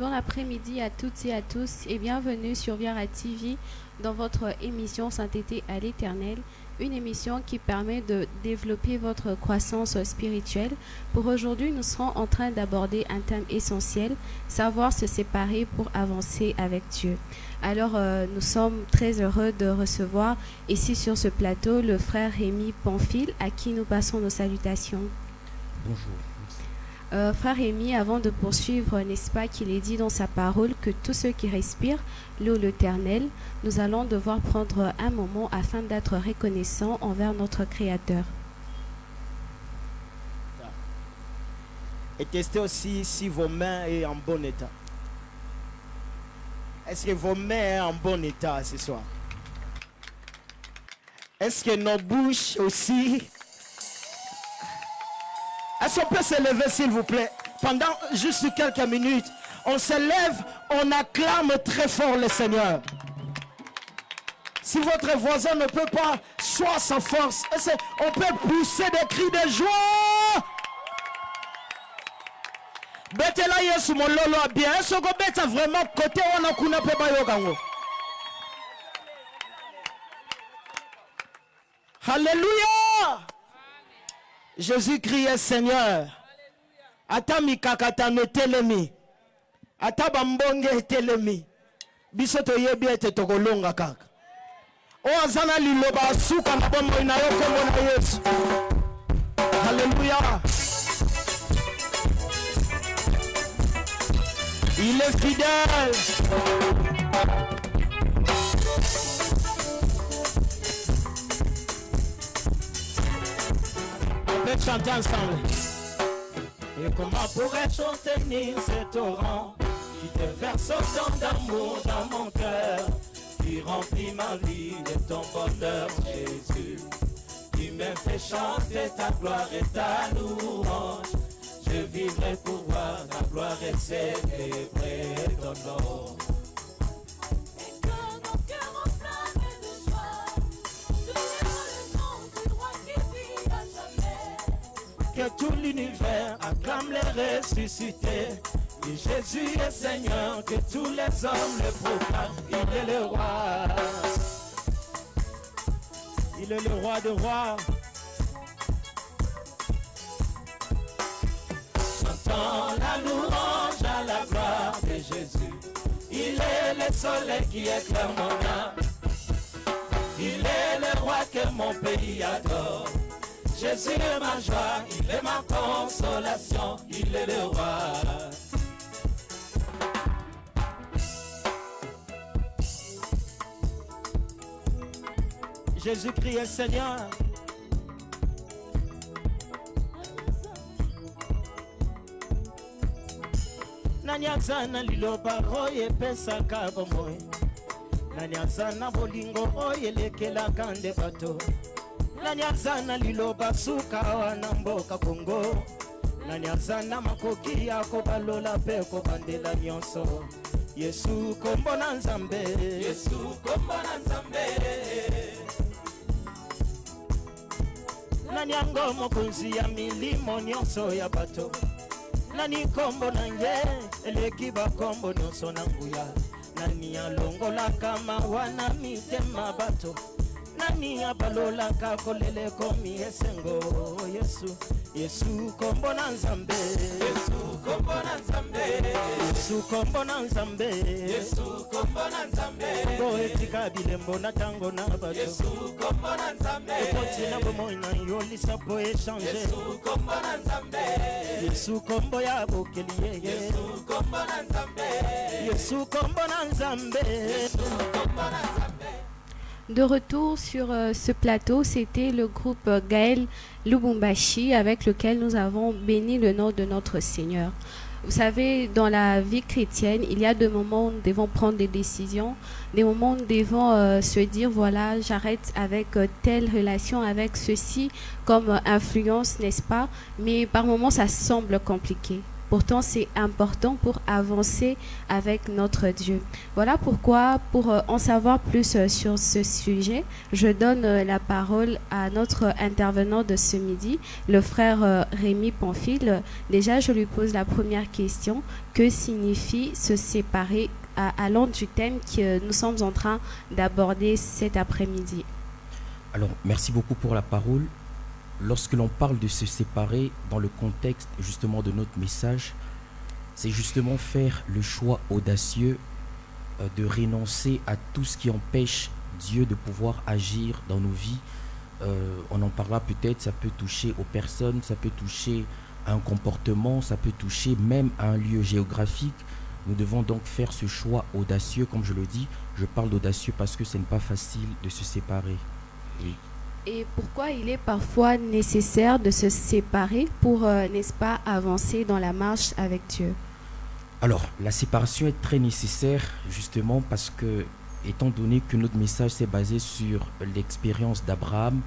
Bon après-midi à toutes et à tous et bienvenue sur Viara TV dans votre émission Sainteté à l'Éternel, une émission qui permet de développer votre croissance spirituelle. Pour aujourd'hui, nous serons en train d'aborder un thème essentiel, savoir se séparer pour avancer avec Dieu. Alors, nous sommes très heureux de recevoir ici sur ce plateau le frère Rémi Pamphile, à qui nous passons nos salutations. Bonjour. Frère Rémi, avant de poursuivre, n'est-ce pas qu'il est dit dans sa parole que tous ceux qui respirent l'eau l'Éternel, nous allons devoir prendre un moment afin d'être reconnaissants envers notre Créateur. Et testez aussi si vos mains sont en bon état. Est-ce que vos mains sont en bon état ce soir? Est-ce que nos bouches aussi? Est-ce qu'on peut se lever s'il vous plaît? Pendant juste quelques minutes, on se lève, on acclame très fort le Seigneur. Si votre voisin ne peut pas, soit sans force, on peut pousser des cris de joie. Betela Yesu mon lolo bien. Est-ce qu'on beta vraiment côté on a kuna pe bayo kango? Alléluia. Jésus criait Seigneur. Ata mikakata ne telemi. Ata bambonge telemi. Bisoto yebi ete tokolonga kaka. O azana liloba suka na bombo ina yoko mona Yesu. Alléluia. Il est fidèle. Chanter ensemble. Et comment pourrais-je contenir ce torrent qui te verse autant d'amour dans mon cœur, qui remplit ma vie de ton bonheur, Jésus, qui me fait chanter ta gloire et ta louange. Je vivrai pour voir ta gloire et célébrer ton nom. Que tout l'univers acclame les ressuscités. Et Jésus est Seigneur, que tous les hommes le proclament. Il est le roi. Il est le roi de rois. Chantons la louange à la gloire de Jésus. Il est le soleil qui éclaire mon âme. Il est le roi que mon pays adore. Jésus est ma joie, il est ma consolation, il est le roi. Jésus criait Seigneur. Nanyazana liloba oye pesa kabomoy. Nanyazana bolingo oye lekela kande bato. Nanyazana liloba suka wana mboka Kongo. Nanyazana makoki yako balola peko bandela nyonso. Yesu kombo na Nzambe. Yesu kombo na Nzambe. Nani yango mokonzi ya milimo nyonso ya bato. Nani kombo na ye eleki ba kombo nyonso na nguya. Nani alongola kama wana mitema bato. Nani abalola kakolele komi esengo. Yesu, Yesu kombo na Nzambe. Yesu kombo na Nzambe. Yesu kombo na Nzambe. Yesu kombo na Nzambe. Ngo etika bilembo na tango na bato. Yesu kombo na Nzambe. Epoti na bomo ina yoli sapo échanger. Yesu kombo na Nzambe. Yesu kombo ya bokeli. Yesu kombo na Nzambe. Yesu kombo na Nzambe. Yesu kombo na Nzambe. De retour sur ce plateau, c'était le groupe Gaël Lubumbashi avec lequel nous avons béni le nom de notre Seigneur. Vous savez, dans la vie chrétienne, il y a des moments où nous devons prendre des décisions, des moments où nous devons se dire, voilà, j'arrête avec telle relation, avec ceci comme influence, n'est-ce pas? Mais par moments, ça semble compliqué. pourtant c'est important pour avancer avec notre Dieu. Voilà pourquoi, pour en savoir plus sur ce sujet, je donne la parole à notre intervenant de ce midi, le frère Rémi Pamphile. Déjà, je lui pose la première question. Que signifie se séparer allant du thème que nous sommes en train d'aborder cet après-midi? Alors, merci beaucoup pour la parole. Lorsque l'on parle de se séparer dans le contexte justement de notre message, c'est justement faire le choix audacieux de renoncer à tout ce qui empêche Dieu de pouvoir agir dans nos vies. On en parlera peut-être, ça peut toucher aux personnes, ça peut toucher à un comportement, ça peut toucher même à un lieu géographique. Nous devons donc faire ce choix audacieux, comme je le dis. Je parle d'audacieux parce que ce n'est pas facile de se séparer. Oui. Et pourquoi il est parfois nécessaire de se séparer pour, n'est-ce pas, avancer dans la marche avec Dieu? Alors, la séparation est très nécessaire justement parce que, étant donné que notre message s'est basé sur l'expérience d'Abraham,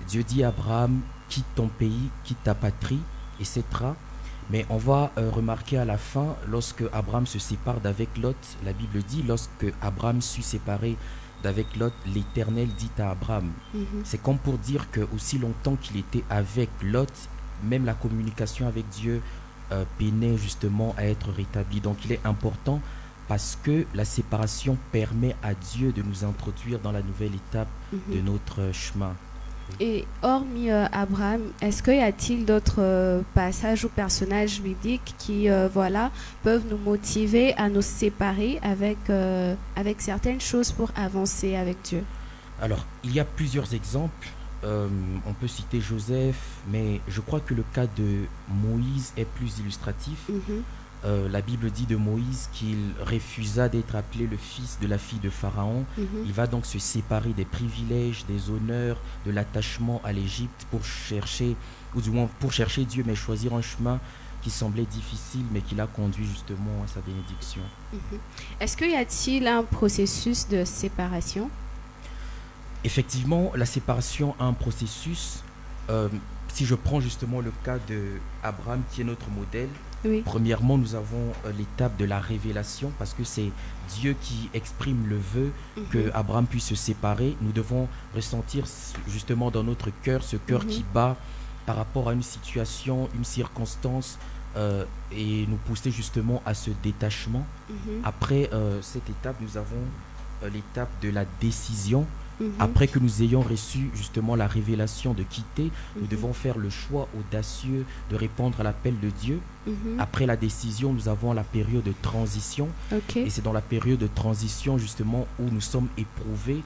Dieu dit à Abraham, quitte ton pays, quitte ta patrie, etc. Mais on va remarquer à la fin, lorsque Abraham se sépare d'avec Lot, la Bible dit, lorsque Abraham sut séparer d'avec Lot, l'Éternel dit à Abraham. C'est comme pour dire que aussi longtemps qu'il était avec Lot, même la communication avec Dieu peinait justement à être rétablie. Donc il est important parce que la séparation permet à Dieu de nous introduire dans la nouvelle étape de notre chemin. Et hormis Abraham, est-ce qu'il y a-t-il d'autres passages ou personnages bibliques qui peuvent nous motiver à nous séparer avec certaines choses pour avancer avec Dieu? Alors, il y a plusieurs exemples. On peut citer Joseph, mais je crois que le cas de Moïse est plus illustratif. La Bible dit de Moïse qu'il refusa d'être appelé le fils de la fille de Pharaon. Il va donc se séparer des privilèges, des honneurs, de l'attachement à l'Égypte pour chercher, ou du moins pour chercher Dieu, mais choisir un chemin qui semblait difficile, mais qui l'a conduit justement à sa bénédiction. Est-ce qu'il y a-t-il un processus de séparation? Effectivement, la séparation a un processus. Si je prends justement le cas d'Abraham, qui est notre modèle, premièrement, nous avons l'étape de la révélation, parce que c'est Dieu qui exprime le vœu que Abraham puisse se séparer. Nous devons ressentir justement dans notre cœur ce cœur qui bat par rapport à une situation, une circonstance, et nous pousser justement à ce détachement. Après cette étape, nous avons l'étape de la décision. Après que nous ayons reçu justement la révélation de quitter, nous devons faire le choix audacieux de répondre à l'appel de Dieu. Après la décision, nous avons la période de transition. Et c'est dans la période de transition justement où nous sommes éprouvés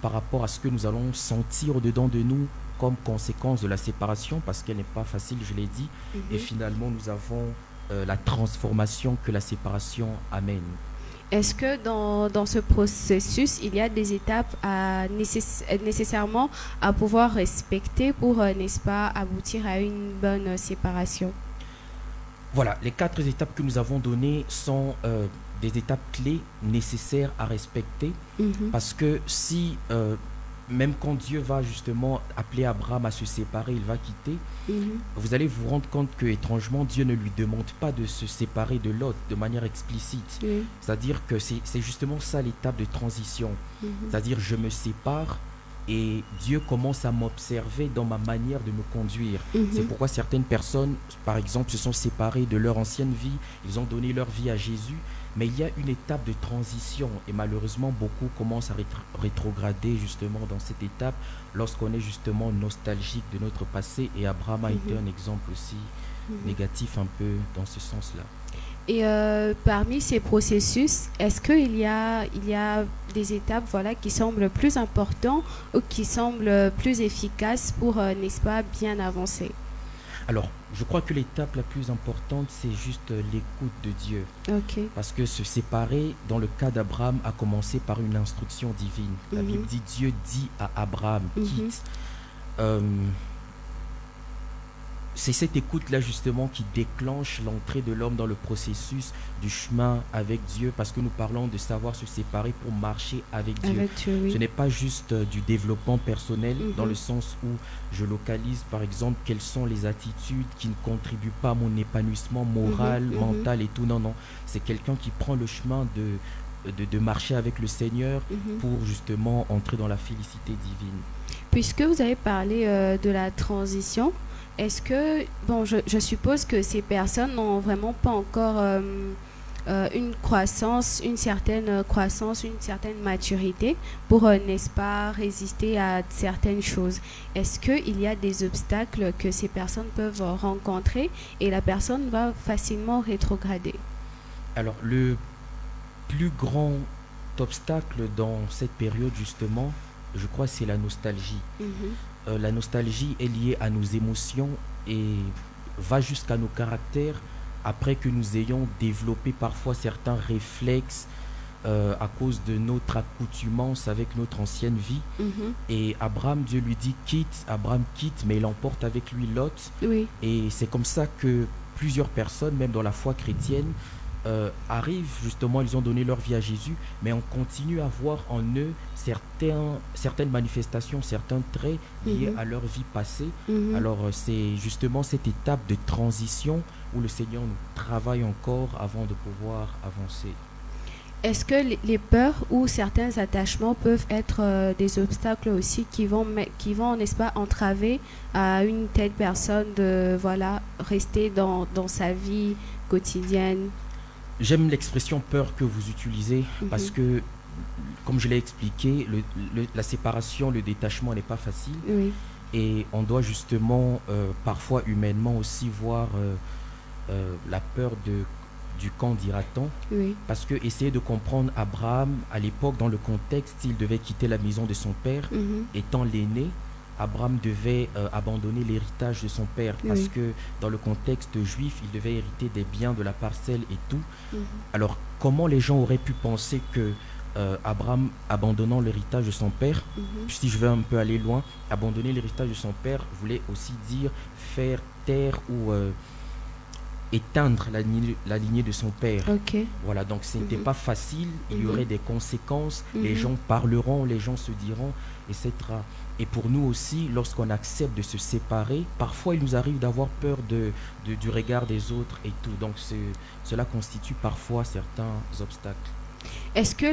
par rapport à ce que nous allons sentir au-dedans de nous comme conséquence de la séparation, parce qu'elle n'est pas facile, je l'ai dit. Et finalement, nous avons la transformation que la séparation amène. Est-ce que dans ce processus, il y a des étapes nécessairement à pouvoir respecter pour, n'est-ce pas, aboutir à une bonne séparation? Voilà, les 4 étapes que nous avons données sont des étapes clés nécessaires à respecter, parce que si, même quand Dieu va justement appeler Abraham à se séparer, il va quitter, vous allez vous rendre compte que étrangement Dieu ne lui demande pas de se séparer de Lot de manière explicite. C'est-à-dire que c'est justement ça l'étape de transition. C'est-à-dire je me sépare et Dieu commence à m'observer dans ma manière de me conduire. C'est pourquoi certaines personnes, par exemple, se sont séparées de leur ancienne vie, ils ont donné leur vie à Jésus, mais il y a une étape de transition et malheureusement beaucoup commencent à rétrograder justement dans cette étape lorsqu'on est justement nostalgique de notre passé, et Abraham a été un exemple aussi négatif un peu dans ce sens-là. Et parmi ces processus, est-ce qu'il y a des étapes qui semblent plus importantes ou qui semblent plus efficaces pour, n'est-ce pas, bien avancer? Alors, je crois que l'étape la plus importante, c'est juste l'écoute de Dieu. Parce que se séparer, dans le cas d'Abraham, a commencé par une instruction divine. La Bible dit, Dieu dit à Abraham, quitte. c'est cette écoute-là justement qui déclenche l'entrée de l'homme dans le processus du chemin avec Dieu, parce que nous parlons de savoir se séparer pour marcher avec Dieu. Oui. Ce n'est pas juste du développement personnel dans le sens où je localise par exemple quelles sont les attitudes qui ne contribuent pas à mon épanouissement moral, mental et tout. Non, non. C'est quelqu'un qui prend le chemin de marcher avec le Seigneur pour justement entrer dans la félicité divine. Puisque vous avez parlé de la transition, est-ce que, bon, je suppose que ces personnes n'ont vraiment pas encore une certaine croissance, une certaine maturité pour, n'est-ce pas, résister à certaines choses. Est-ce qu'il y a des obstacles que ces personnes peuvent rencontrer et la personne va facilement rétrograder? Alors, le plus grand obstacle dans cette période, justement, je crois, c'est la nostalgie. La nostalgie est liée à nos émotions et va jusqu'à nos caractères après que nous ayons développé parfois certains réflexes à cause de notre accoutumance avec notre ancienne vie. Et Abraham, Dieu lui dit quitte, Abraham quitte, mais il emporte avec lui Lot. Oui. Et c'est comme ça que plusieurs personnes, même dans la foi chrétienne, arrivent justement, ils ont donné leur vie à Jésus, mais on continue à voir en eux certaines manifestations, certains traits liés à leur vie passée. Alors c'est justement cette étape de transition où le Seigneur nous travaille encore avant de pouvoir avancer. Est-ce que les peurs ou certains attachements peuvent être des obstacles aussi qui vont, n'est-ce pas, entraver à une telle personne de rester dans sa vie quotidienne? J'aime l'expression peur que vous utilisez parce que, comme je l'ai expliqué, la séparation, le détachement n'est pas facile. Oui. Et on doit justement, parfois humainement aussi, voir la peur du camp, dira-t-on. Oui. Parce que essayer de comprendre Abraham, à l'époque, dans le contexte, il devait quitter la maison de son père, étant l'aîné. Abraham devait abandonner l'héritage de son père parce que dans le contexte juif, il devait hériter des biens de la parcelle et tout. Alors, comment les gens auraient pu penser que Abraham, abandonnant l'héritage de son père, si je veux un peu aller loin, abandonner l'héritage de son père voulait aussi dire faire taire ou éteindre la lignée de son père. Voilà, donc ce n'était pas facile, il y aurait des conséquences, les gens parleront, les gens se diront, etc. Et pour nous aussi, lorsqu'on accepte de se séparer, parfois il nous arrive d'avoir peur du regard des autres et tout. Donc cela constitue parfois certains obstacles. Est-ce que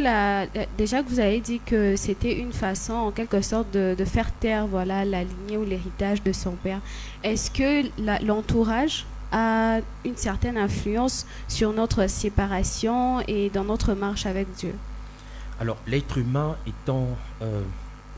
déjà que vous avez dit que c'était une façon en quelque sorte de faire taire la lignée ou l'héritage de son père, est-ce que l'entourage a une certaine influence sur notre séparation et dans notre marche avec Dieu? Alors l'être humain étant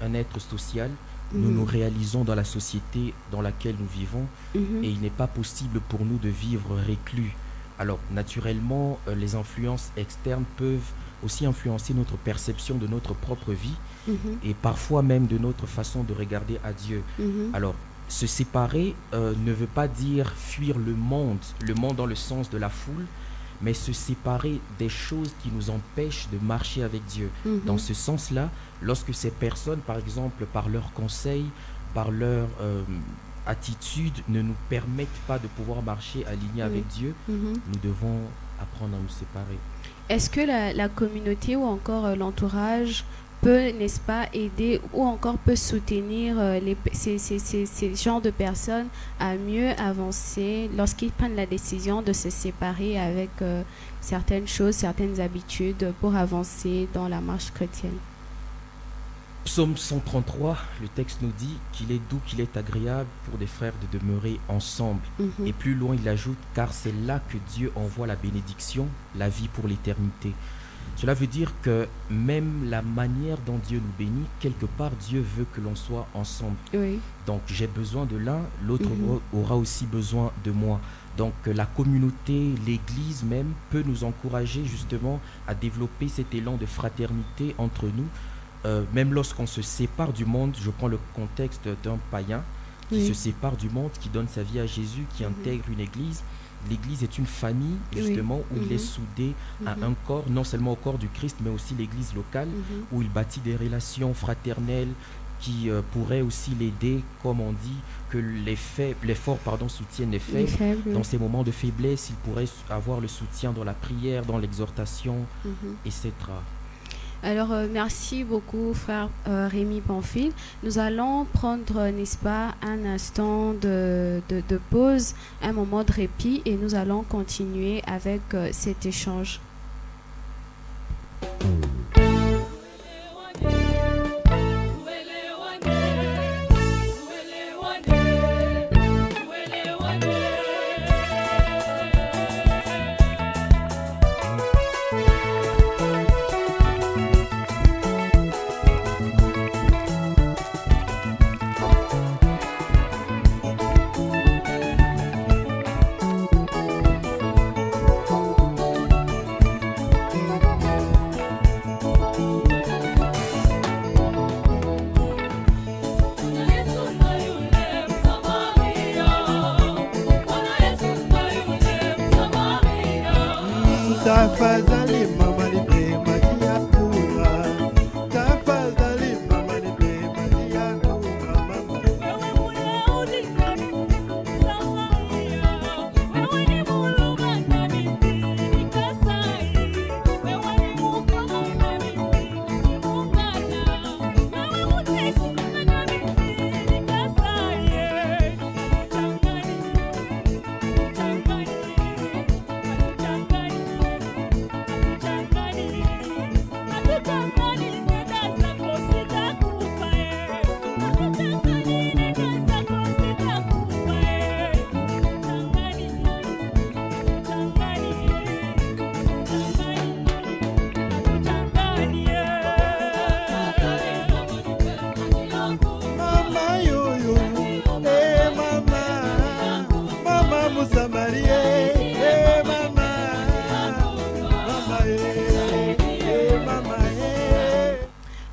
un être social, nous nous réalisons dans la société dans laquelle nous vivons et il n'est pas possible pour nous de vivre reclus. Alors naturellement, les influences externes peuvent aussi influencer notre perception de notre propre vie et parfois même de notre façon de regarder à Dieu. Alors se séparer ne veut pas dire fuir le monde dans le sens de la foule, mais se séparer des choses qui nous empêchent de marcher avec Dieu. Dans ce sens-là, lorsque ces personnes, par exemple, par leurs conseils, par leur attitude, ne nous permettent pas de pouvoir marcher alignés avec Dieu, nous devons apprendre à nous séparer. Est-ce que la communauté ou encore l'entourage peut, n'est-ce pas, aider ou encore peut soutenir ces genres de personnes à mieux avancer lorsqu'ils prennent la décision de se séparer avec certaines choses, certaines habitudes pour avancer dans la marche chrétienne? Psaume 133, le texte nous dit qu'il est doux, qu'il est agréable pour des frères de demeurer ensemble. Et plus loin, il ajoute, car c'est là que Dieu envoie la bénédiction, la vie pour l'éternité. Cela veut dire que même la manière dont Dieu nous bénit, quelque part, Dieu veut que l'on soit ensemble. Donc, j'ai besoin de l'un, l'autre aura aussi besoin de moi. Donc, la communauté, l'Église même, peut nous encourager justement à développer cet élan de fraternité entre nous. Même lorsqu'on se sépare du monde, je prends le contexte d'un païen qui se sépare du monde, qui donne sa vie à Jésus, qui intègre une église. L'église est une famille, justement, où il est soudé à un corps, non seulement au corps du Christ, mais aussi l'église locale, où il bâtit des relations fraternelles, qui pourrait aussi l'aider, comme on dit, que les forts soutiennent les faibles. Dans ces moments de faiblesse, il pourrait avoir le soutien dans la prière, dans l'exhortation, etc. Alors, merci beaucoup, frère Rémi Pamphile. Nous allons prendre, n'est-ce pas, un instant de pause, un moment de répit, et nous allons continuer avec cet échange.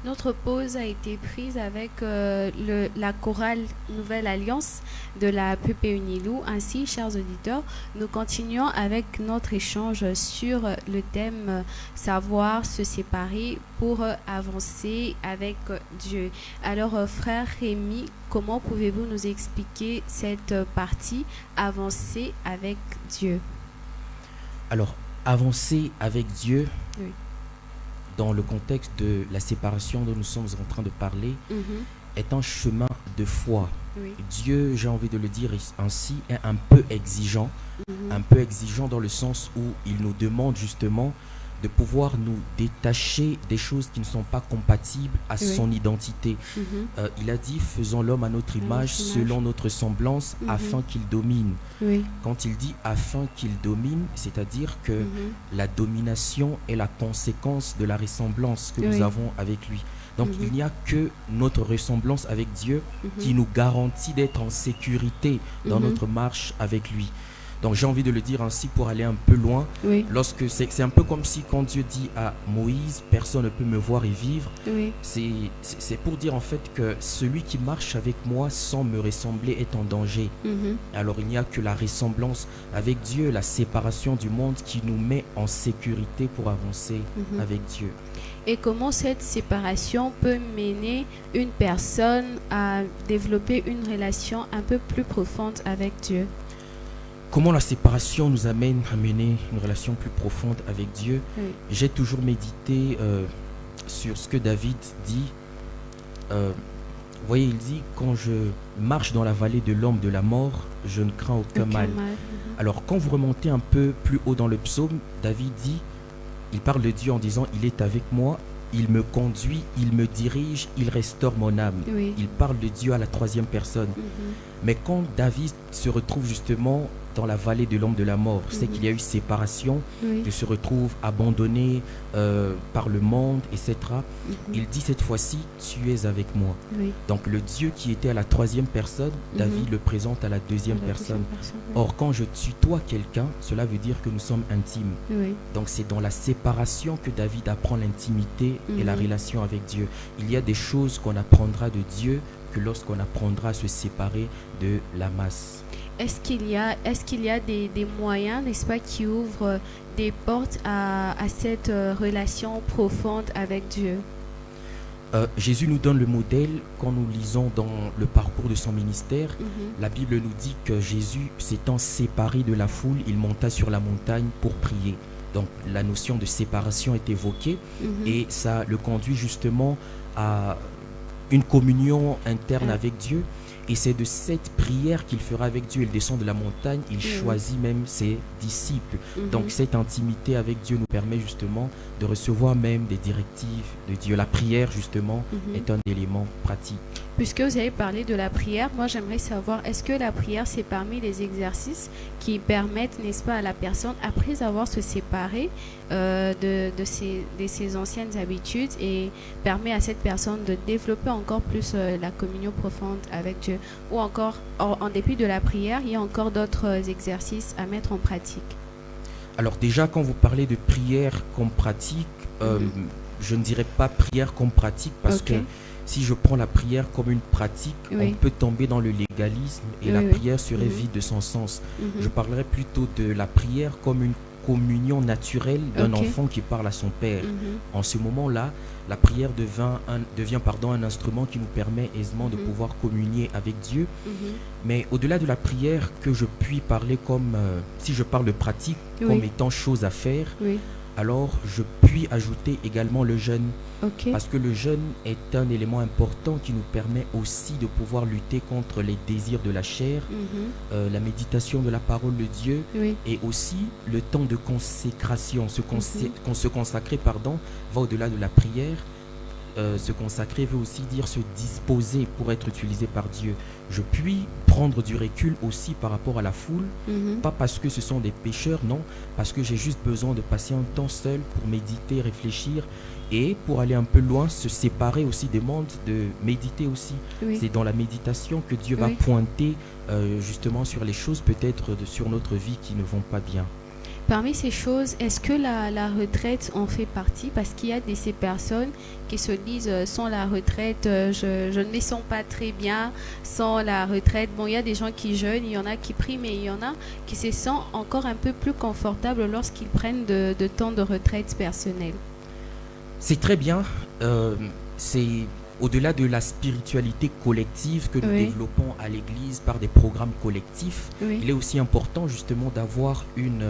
Notre pause a été prise avec la chorale Nouvelle Alliance de la PP Unilou. Ainsi, chers auditeurs, nous continuons avec notre échange sur le thème savoir se séparer pour avancer avec Dieu. Alors, frère Rémi, comment pouvez-vous nous expliquer cette partie avancer avec Dieu? Alors, avancer avec Dieu, oui, dans le contexte de la séparation dont nous sommes en train de parler, est un chemin de foi. Oui. Dieu, j'ai envie de le dire ainsi, est un peu exigeant, dans le sens où il nous demande justement de pouvoir nous détacher des choses qui ne sont pas compatibles à son identité. Il a dit, faisons l'homme à notre image, selon notre semblance, afin qu'il domine. Oui. Quand il dit afin qu'il domine, c'est-à-dire que la domination est la conséquence de la ressemblance que nous avons avec lui. Donc il n'y a que notre ressemblance avec Dieu qui nous garantit d'être en sécurité dans notre marche avec lui. Donc j'ai envie de le dire ainsi pour aller un peu loin. Oui. Lorsque c'est un peu comme si quand Dieu dit à Moïse, personne ne peut me voir et vivre. Oui. C'est pour dire en fait que celui qui marche avec moi sans me ressembler est en danger. Alors il n'y a que la ressemblance avec Dieu, la séparation du monde qui nous met en sécurité pour avancer avec Dieu. Et comment cette séparation peut mener une personne à développer une relation un peu plus profonde avec Dieu? Comment la séparation nous amène à mener une relation plus profonde avec Dieu? J'ai toujours médité sur ce que David dit. Vous voyez, il dit, quand je marche dans la vallée de l'ombre de la mort, je ne crains aucun mal. Alors, quand vous remontez un peu plus haut dans le psaume, David dit, il parle de Dieu en disant, il est avec moi, il me conduit, il me dirige, il restaure mon âme. Il parle de Dieu à la troisième personne. Mais quand David se retrouve justement dans la vallée de l'ombre de la mort, c'est qu'il y a eu séparation, il se retrouve abandonné par le monde, etc. Il dit cette fois-ci, tu es avec moi. Donc le Dieu qui était à la troisième personne, David le présente à la deuxième personne. Or quand je tutoie quelqu'un, cela veut dire que nous sommes intimes. Donc c'est dans la séparation que David apprend l'intimité et la relation avec Dieu. Il y a des choses qu'on apprendra de Dieu que lorsqu'on apprendra à se séparer de la masse. Est-ce qu'il y a des moyens, n'est-ce pas, qui ouvrent des portes à cette relation profonde avec Dieu? Jésus nous donne le modèle quand nous lisons dans le parcours de son ministère. La Bible nous dit que Jésus, s'étant séparé de la foule, il monta sur la montagne pour prier. Donc la notion de séparation est évoquée et ça le conduit justement à une communion interne avec Dieu. Et c'est de cette prière qu'il fera avec Dieu. Il descend de la montagne, il choisit même ses disciples. Donc cette intimité avec Dieu nous permet justement de recevoir même des directives de Dieu. La prière justement est un élément pratique. Puisque vous avez parlé de la prière, moi j'aimerais savoir, est-ce que la prière c'est parmi les exercices qui permettent, n'est-ce pas, à la personne, après avoir se séparé de ses anciennes habitudes, et permet à cette personne de développer encore plus la communion profonde avec Dieu? Ou encore, en dépit de la prière, il y a encore d'autres exercices à mettre en pratique? Alors déjà, quand vous parlez de prière comme pratique, je ne dirais pas prière comme pratique parce que si je prends la prière comme une pratique, on peut tomber dans le légalisme et la prière serait vide de son sens. Je parlerai plutôt de la prière comme une communion naturelle d'un enfant qui parle à son père. En ce moment-là, la prière devient un instrument qui nous permet aisément de pouvoir communier avec Dieu. Mais au-delà de la prière, que je puis parler comme, si je parle de pratique, comme étant chose à faire, alors je puis ajouter également le jeûne. Parce que le jeûne est un élément important qui nous permet aussi de pouvoir lutter contre les désirs de la chair, la méditation de la parole de Dieu, et aussi le temps de consécration. Se consacrer va au-delà de la prière. Se consacrer veut aussi dire se disposer pour être utilisé par Dieu. Je puis prendre du recul aussi par rapport à la foule, pas parce que ce sont des pécheurs, non, parce que j'ai juste besoin de passer un temps seul pour méditer, réfléchir, et pour aller un peu loin, se séparer aussi demande de méditer aussi. C'est dans la méditation que Dieu va pointer justement sur les choses peut-être sur notre vie qui ne vont pas bien. Parmi ces choses, est-ce que la retraite en fait partie? Parce qu'il y a ces personnes qui se disent sans la retraite, je ne me sens pas très bien sans la retraite. Bon, il y a des gens qui jeûnent, il y en a qui prient, mais il y en a qui se sentent encore un peu plus confortables lorsqu'ils prennent de temps de retraite personnelle. C'est très bien. C'est au-delà de la spiritualité collective que nous développons à l'Église par des programmes collectifs, il est aussi important justement d'avoir une...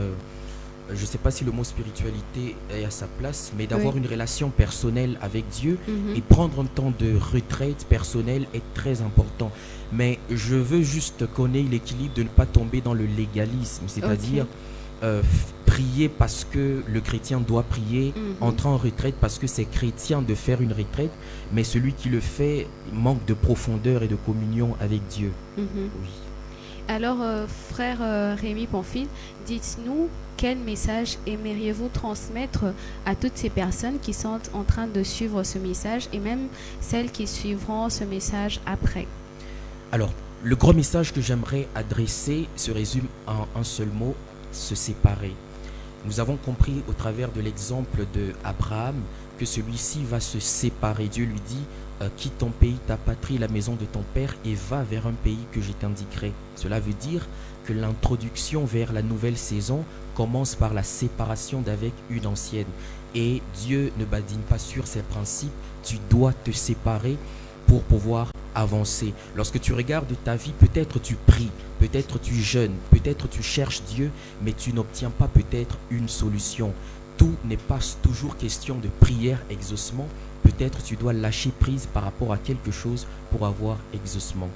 je ne sais pas si le mot spiritualité est à sa place, mais d'avoir une relation personnelle avec Dieu et prendre un temps de retraite personnelle est très important. Mais je veux juste qu'on ait l'équilibre de ne pas tomber dans le légalisme, c'est-à-dire prier parce que le chrétien doit prier, entrer en retraite parce que c'est chrétien de faire une retraite, mais celui qui le fait manque de profondeur et de communion avec Dieu. Alors, frère Rémi Pamphile, dites-nous quel message aimeriez-vous transmettre à toutes ces personnes qui sont en train de suivre ce message et même celles qui suivront ce message après? Alors, le gros message que j'aimerais adresser se résume en un seul mot: se séparer. Nous avons compris au travers de l'exemple de Abraham que celui-ci va se séparer. Dieu lui dit quitte ton pays, ta patrie, la maison de ton père et va vers un pays que je t'indiquerai. Cela veut dire que l'introduction vers la nouvelle saison commence par la séparation d'avec une ancienne. Et Dieu ne badine pas sur ses principes. Tu dois te séparer pour pouvoir avancer. Lorsque tu regardes ta vie, peut-être tu pries, peut-être tu jeûnes, peut-être tu cherches Dieu, mais tu n'obtiens pas peut-être une solution. Tout n'est pas toujours question de prière, exaucement. Peut-être tu dois lâcher prise par rapport à quelque chose pour avoir exaucement.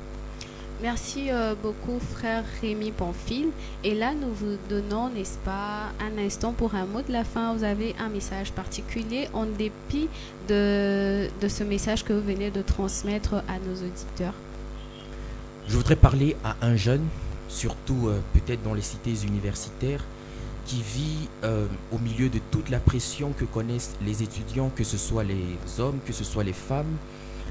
Merci beaucoup, frère Rémi Pamphile. Et là, nous vous donnons, n'est-ce pas, un instant pour un mot de la fin. Vous avez un message particulier en dépit de ce message que vous venez de transmettre à nos auditeurs? Je voudrais parler à un jeune, surtout peut-être dans les cités universitaires, qui vit au milieu de toute la pression que connaissent les étudiants, que ce soit les hommes, que ce soit les femmes,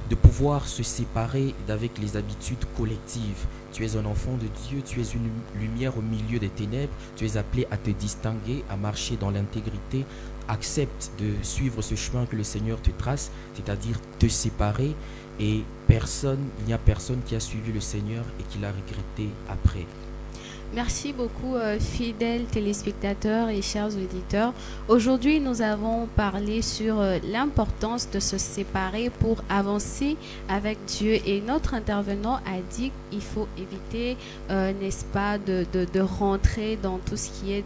de pouvoir se séparer d'avec les habitudes collectives. Tu es un enfant de Dieu, tu es une lumière au milieu des ténèbres, tu es appelé à te distinguer, à marcher dans l'intégrité. Accepte de suivre ce chemin que le Seigneur te trace, c'est-à-dire te séparer, et il n'y a personne qui a suivi le Seigneur et qui l'a regretté après. Merci beaucoup, fidèles téléspectateurs et chers auditeurs. Aujourd'hui, nous avons parlé sur l'importance de se séparer pour avancer avec Dieu. Et notre intervenant a dit qu'il faut éviter, n'est-ce pas, de rentrer dans tout ce qui est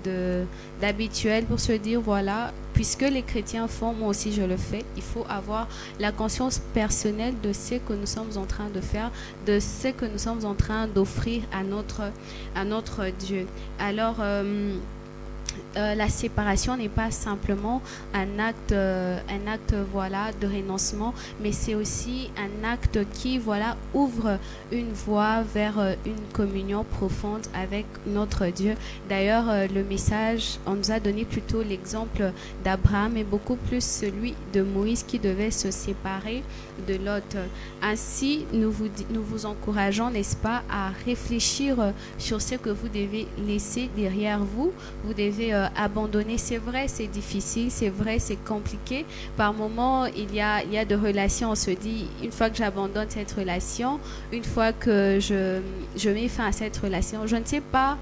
d'habituel pour se dire, voilà, puisque les chrétiens font, moi aussi je le fais. Il faut avoir la conscience personnelle de ce que nous sommes en train de faire, de ce que nous sommes en train d'offrir à notre Dieu. Alors, la séparation n'est pas simplement un acte voilà, de renoncement, mais c'est aussi un acte qui voilà, ouvre une voie vers une communion profonde avec notre Dieu. D'ailleurs, le message, on nous a donné plutôt l'exemple d'Abraham et beaucoup plus celui de Moïse qui devait se séparer de Lot. Ainsi, nous vous encourageons, n'est-ce pas, à réfléchir sur ce que vous devez laisser derrière vous. Vous devez abandonner. C'est vrai, c'est difficile, c'est vrai, c'est compliqué. Par moments, il y a de relations, on se dit, une fois que j'abandonne cette relation, une fois que je mets fin à cette relation, je ne sais pas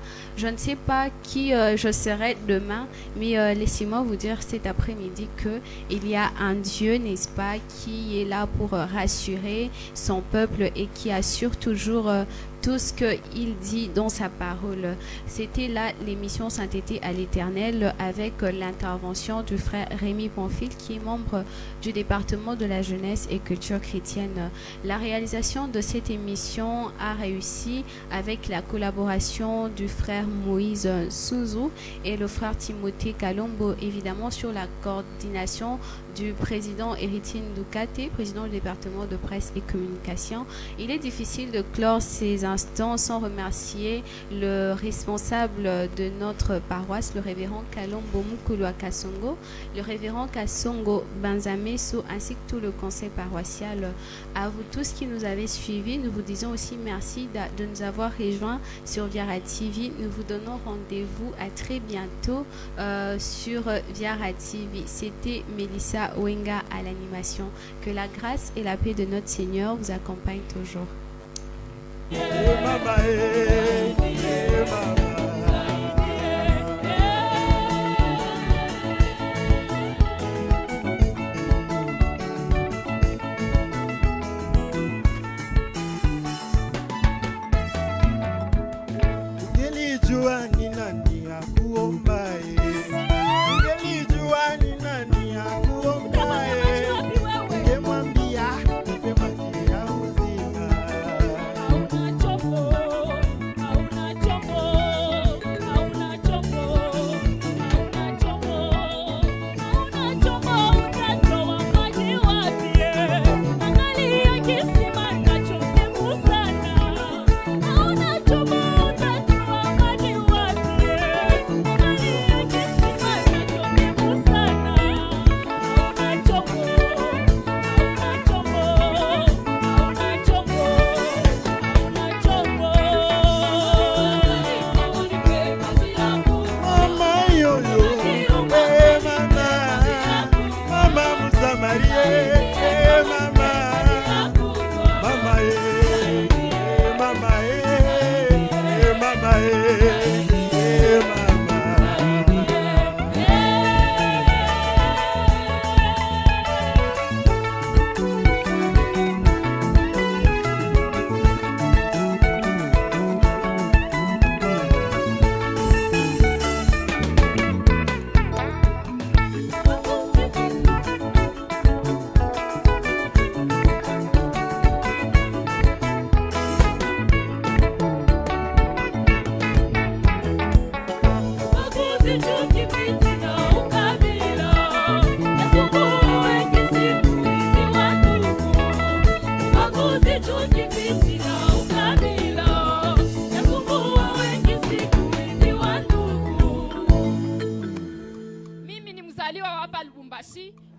qui je serai demain, mais laissez-moi vous dire cet après-midi qu'il y a un Dieu, n'est-ce pas, qui est là pour rassurer son peuple et qui assure toujours tout ce qu'il dit dans sa parole. C'était là l'émission Sainteté à l'Éternel avec l'intervention du frère Rémi Bonfil qui est membre du département de la jeunesse et culture chrétienne. La réalisation de cette émission a réussi avec la collaboration du frère Moïse Souzou et le frère Timothée Kalombo, évidemment sur la coordination du président Héritier Ndoukate, président du département de presse et communication. Il est difficile de clore ces instants sans remercier le responsable de notre paroisse, le révérend Kalombo Moukoulou Kasongo, le révérend Kasongo Banzameso, ainsi que tout le conseil paroissial. À vous tous qui nous avez suivis, nous vous disons aussi merci de nous avoir rejoints sur Viara TV. Nous vous donnons rendez-vous à très bientôt sur Viara TV. C'était Mélissa Owenga à l'animation. Que la grâce et la paix de notre Seigneur vous accompagnent toujours.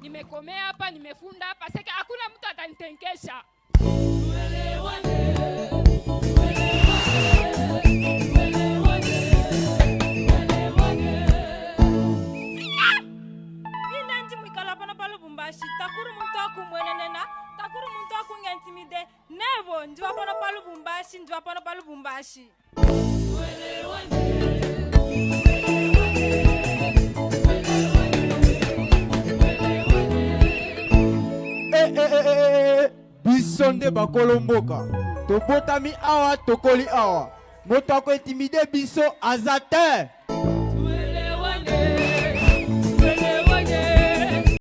Nimekomea hapa, nimefunda hapa, sasa hakuna mtu atanitenkesha. Inanji mwikala pana pa Lubumbashi, takuru muntu akumwenenena, takuru muntu akungentimide, nebo njwa pana pa Lubumbashi, njwa pana pa Lubumbashi. Bisonde bakolomboka tobotami awa tokoli awa moto ako intimide biso azate